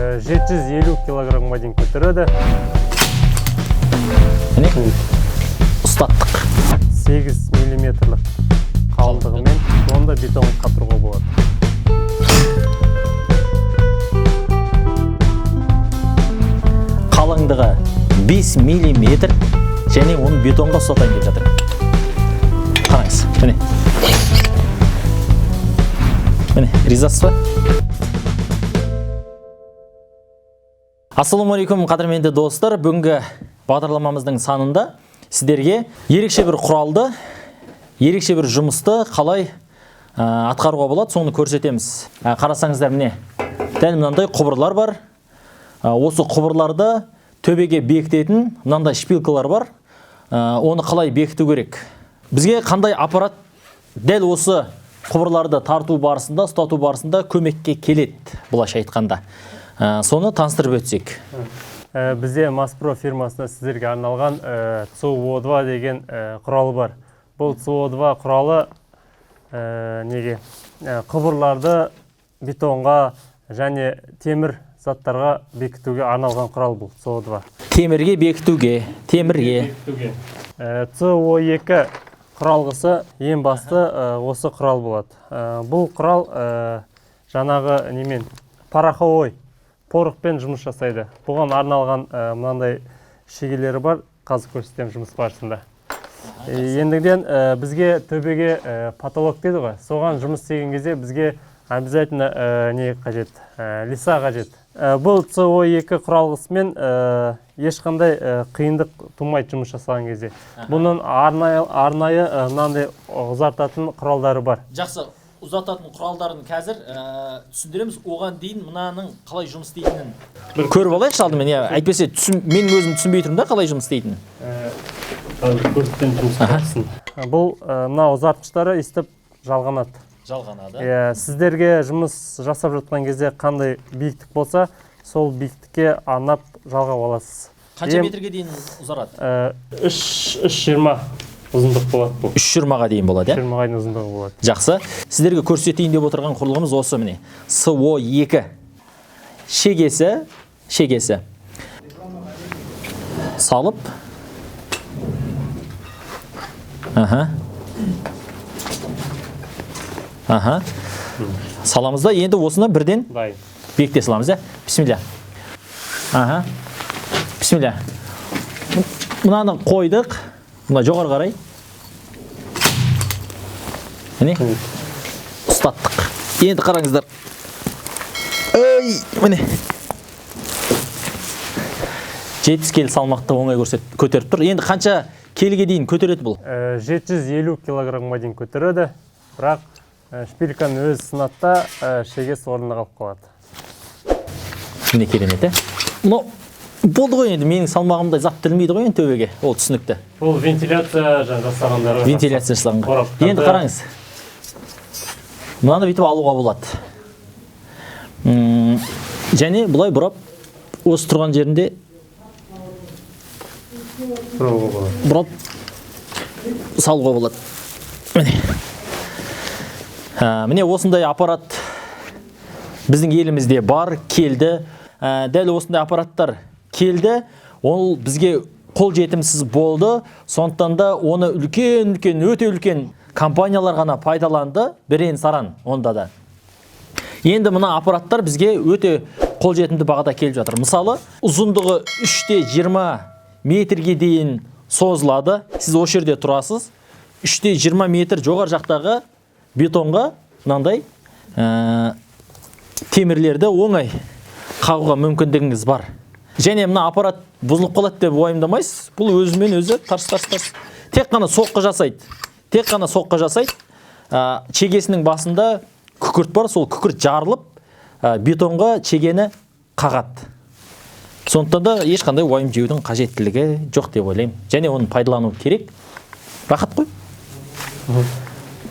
750 килограммға дейін көтереді. Міне ұстаттық. 8 миллиметрлік қалыңдығымен сонда бетон қатыруға болады. Қалыңдығы 5 миллиметр және оны бетонға ұстатайын деп жатыр. Қараңыз, міне ризасыз ба? Ассалаумағалейкум, қадірменді достар. Бүгінгі бағдарламамыздың санында сіздерге ерекше бір құралды, ерекше бір жұмысты қалай атқаруға болады, соны көрсетеміз. Қарасаңыздар, міне дәл мынандай құбырлар бар. Осы құбырларды төбеге бекітетін мынандай шпилкалар бар. Оны қалай бекіту керек? Бізге қандай аппарат дәл осы құбырларды тарту барысында, ұстату барысында көмекке келеді, бұлайша айтқанда. Соны таныстырып өтсек. Бізде Маспро фирмасында сіздерге арналған CO2 деген құралы бар. Бұл CO2 құралы құбырларды бетонға және темір заттарға бекітуге арналған құрал бұл CO2. Темірге бекітуге, темірге. CO2 құралғысы ең басты осы құрал болады. Бұл құрал жаңағы немен пороховой порохпен жұмыс жасайды. Бұған арналған мынандай шегелері бар, қазір көрсетем жұмыс барысында. Ендігден бізге төбеге потолок дейді ғой, соған жұмыс істеген кезде бізге обязательно не қажет? Лиса қажет. Бұл CO2 құралғысымен ешқандай қиындық тумайды жұмыс жасаған кезде. Бұның арнайы мынандай ұзартатын құралдары бар. Жақсы, ұзататын құралдарын қазір түсіндіреміз. Оған дейін мынаның қалай жұмыс істейтінін көріп алайықшы алдымен. Әйтпесе мен өзім түсінбей тұрмын да қалай жұмыс істейтінін. Көрсеткен жұмыс барысын. Бұл мына ұзартқыштары естіп жалғанады. Жалғанады. Сіздерге жұмыс жасап жатқан кезде қандай биіктік болса, сол биіктікке арнап жалғап аласыз. Қанша метрге дейін ұзарады? 3,20 ұзындық болады бұл. 3,20-ға дейін болады, 3,20-ға дейін ұзындығы болады. Жақсы. Сіздерге көрсетейін деп отырған құрылғымыз осы міне. CO2 шегесі салып. Саламыз да, енді осыны бірден бекіте саламыз. Бисмилля. Бисмилля. Мынаны қойдық. Мына жоғары қарай. Міне. Ұстаттық. Енді қараңыздар. Міне. 7 келі салмақты оңай көтеріп тұр. Енді қанша келіге дейін көтереді бұл? 750 килограммға дейін көтереді. Бірақ шпильканың өз сынатта шегесі орнында қалып қалады. Міне керемет, болды ғой, енді менің салмағымдай зат тілмейді ғой енді төбеге, ол түсінікті. Бұл вентиляция жасағандар. Вентиляция жасағандар. Енді қараңыз. Мынаны бүйтіп алуға болады. Және бұлай бұрап, осы тұрған жерінде бұрап салуға болады. Міне осындай аппарат біздің елімізде бар, келді. Дәл осындай аппараттар келді, ол бізге қол жетімсіз болды, сондықтан да оны өте үлкен компаниялар ғана пайдаланды, бірен саран онда да. Енді мына аппараттар бізге өте қол жетімді бағада келіп жатыр. Мысалы, ұзындығы 3,20 метрге дейін созылады. Сіз осы жерде тұрасыз, 3,20 метр жоғар жақтағы бетонға мынандай темірлерді оңай қағуға мүмкіндігіңіз бар. Және мына аппарат бұзылып қалады деп уайымдамайсыз. Бұл өзімен өзі тарс. Тек қана соққы жасайды. Чегесінің басында күкірт бар, сол күкірт жарылып, бетонға чегені қағады. Сондықтан да ешқандай уайым жеудің қажеттілігі жоқ деп ойлаймын. Және оны пайдалану керек. Рахат қой.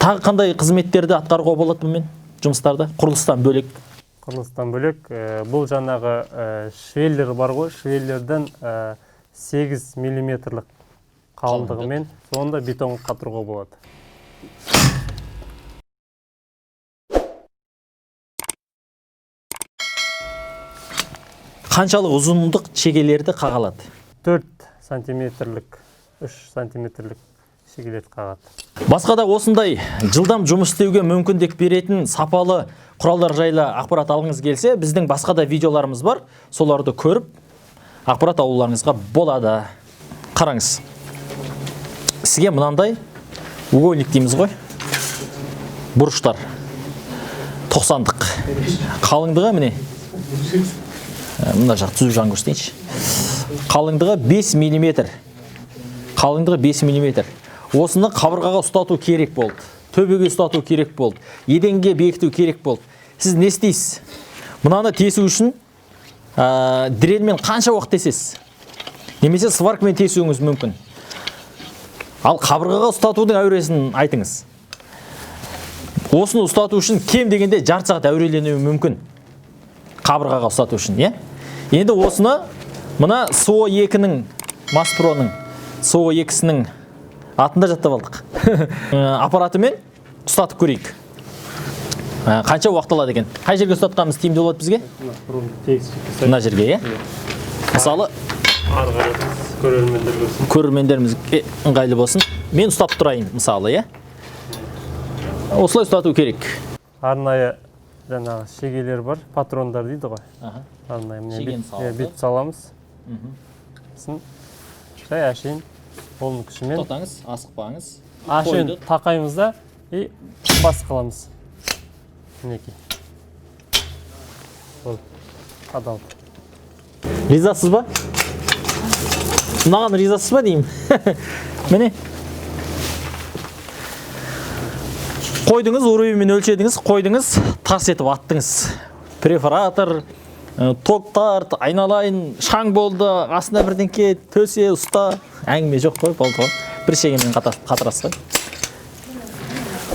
Тағы қандай қызметтерді атқаруға болады бұмен жұмыстарды? Құрылыстан бөлек. Бұл жаңағы швеллер бар ғой, швеллерден 8 миллиметрлік қалыңдығымен сонда бетон қатыруға болады. қаншалық ұзындық шегелерді қаға алады? 4 сантиметрлік, 3 сантиметрлік шегелерді қағады. Басқа да осындай жылдам жұмыс істеуге мүмкіндік беретін сапалы құралдар жайлы ақпарат алғыңыз келсе, біздің басқа да видеоларымыз бар. Соларды көріп, ақпарат алуларыңызға болады. Қараңыз. Сізге мынандай угольник дейміз ғой. Бұрыштар. 90-дық. Қалыңдығы міне. Мына жақ түзу жағын көрсетейінші. Қалыңдығы 5 мм. Қалыңдығы 5 мм. Осыны қабырғаға ұстату керек болды. Төбеге ұстату керек болды. Еденге бекіту керек болды. Сіз не істейсіз? Мынаны тесу үшін дрельмен қанша уақыт тесесіз? Немесе сваркамен тесуіңіз мүмкін. Ал қабырғаға ұстатудың әуресін айтыңыз. Осыны ұстату үшін кем дегенде жарты сағат әуреленуі мүмкін. Қабырғаға ұстату үшін, е? Енді осыны мына СО2-нің, Маспроның СО2-сінің атында жаттап алдық. Аппаратымен ұстатып көрейік. Қанша уақыт алады екен? Қай жерге ұстатқанымыз тиімді болады бізге? Мына жерге, е? Мысалы, көрермендерімізге ыңғайлы болсын. Мен ұстап тұрайын, мысалы, е? Осылай ұстату керек. Арнайы жаңағы шегелер бар, патрондар дейді ғой. Арнайы бет саламыз. Жай әшейін қолының күшімен. Тоқтаңыз, асықпаңыз. Әшейін тақаймыз да и бас қыламыз. Мінекей. Ол адалды. Ризасыз ба? Мынаған ризасыз ба деймін? Міне. Қойдыңыз, уровеньмен өлшедіңіз, қойдыңыз, тарс етіп аттыңыз. Перфоратор, токтар, айналайын, шаң болды, астына бірдеңке, төсе, ұста, әңгіме жоқ қой, болды. Бір шегемен қатырасыз.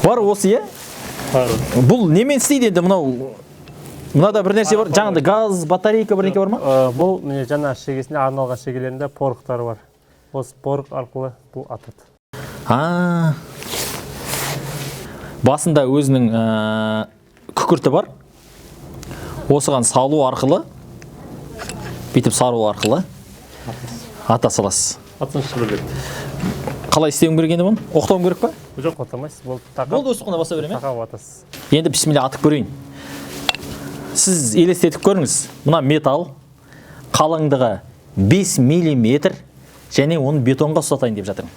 Бар осы, е? Бұл немен істейді енді мынау? Мынада бір нәрсе бар, жаңағыдай газ, батарейка бірдеңке бар ма? Бұл міне жаңа шегесіне арналған шегелерінде порықтар бар. Осы порық арқылы бұл атады. Басында өзінің күкірті бар. Осыған салу арқылы, бейтіп сару арқылы ата саласыз. Атсын шыбырлет. Қалай істеуің керек енді бұны? Оқтауың керек па? Жоқ, оқтамайсыз. Болды, өз тұқына баса берем, е? Тақап атасыз. Енді бісмилля атып көрейін. Сіз елестетіп көріңіз. Мына металл, қалыңдығы 5 мм және оны бетонға ұстатайын деп жатырмын.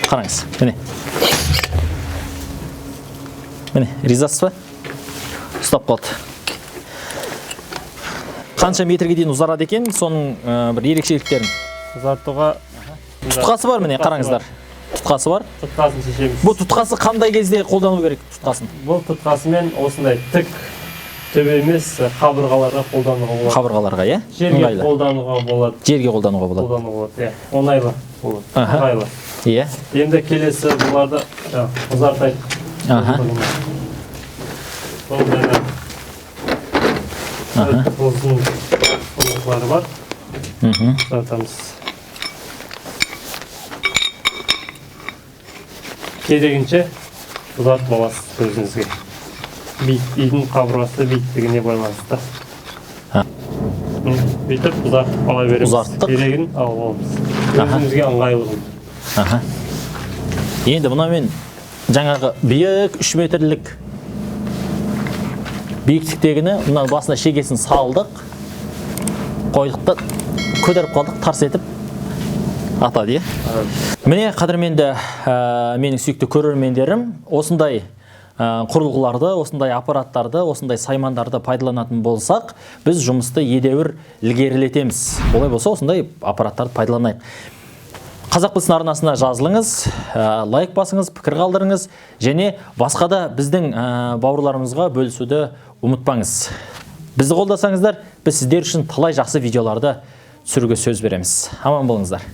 Қараңыз, міне. Міне, ризасыз ба? Ұстап қалды. Қанша метрге дейін ұзарады екен, соның бір ерекшеліктерін. Ұзартуға тұтқасы бар, міне, қараңыздар. Тұтқасы бар. Тұтқасын шешеміз. Бұл тұтқасы қандай кезде қолдану керек тұтқасын? Бұл тұтқасымен осындай тік төбе емес қабырғаларға қолдануға болады. Қабырғаларға, е? Жерге қолдануға болады. Жерге қолдануға болады. Қолдануға болады, е. Оңайлы болады. Оңайлы. Е. Енді келесі бұларды ұзартайық. Бұл жаңа ұзын ұлықлары бар. Ұзартамыз. Керегінше ұзартып аласыз өзіңізге. Үйдің қабырғасы биіктігіне байланысты. Бүйтіп ұзартып ала береміз. Ұзарттық. Керегін алып аламыз. Өзімізге ыңғайлы. Енді мұна мен жаңағы биік 3 метрлік биіктіктегіні мұна басына шегесін салдық. Қойдықты көтеріп қалдық, тарс етіп атады, е? Міне, қадірменді менің сүйікті көрермендерім, осындай құрылғыларды, осындай аппараттарды, осындай саймандарды пайдаланатын болсақ, біз жұмысты едәуір ілгерілетеміз. Олай болса, осындай аппараттарды пайдаланайық. Қазақ Білсін арнасына жазылыңыз, лайк басыңыз, пікір қалдырыңыз, және басқа да біздің бауырларымызға бөлісуді ұмытпаңыз. Бізді қолдасаңыздар, біз сіздер үшін талай жақсы видеоларды түсіруге сөз береміз. Аман болыңыздар.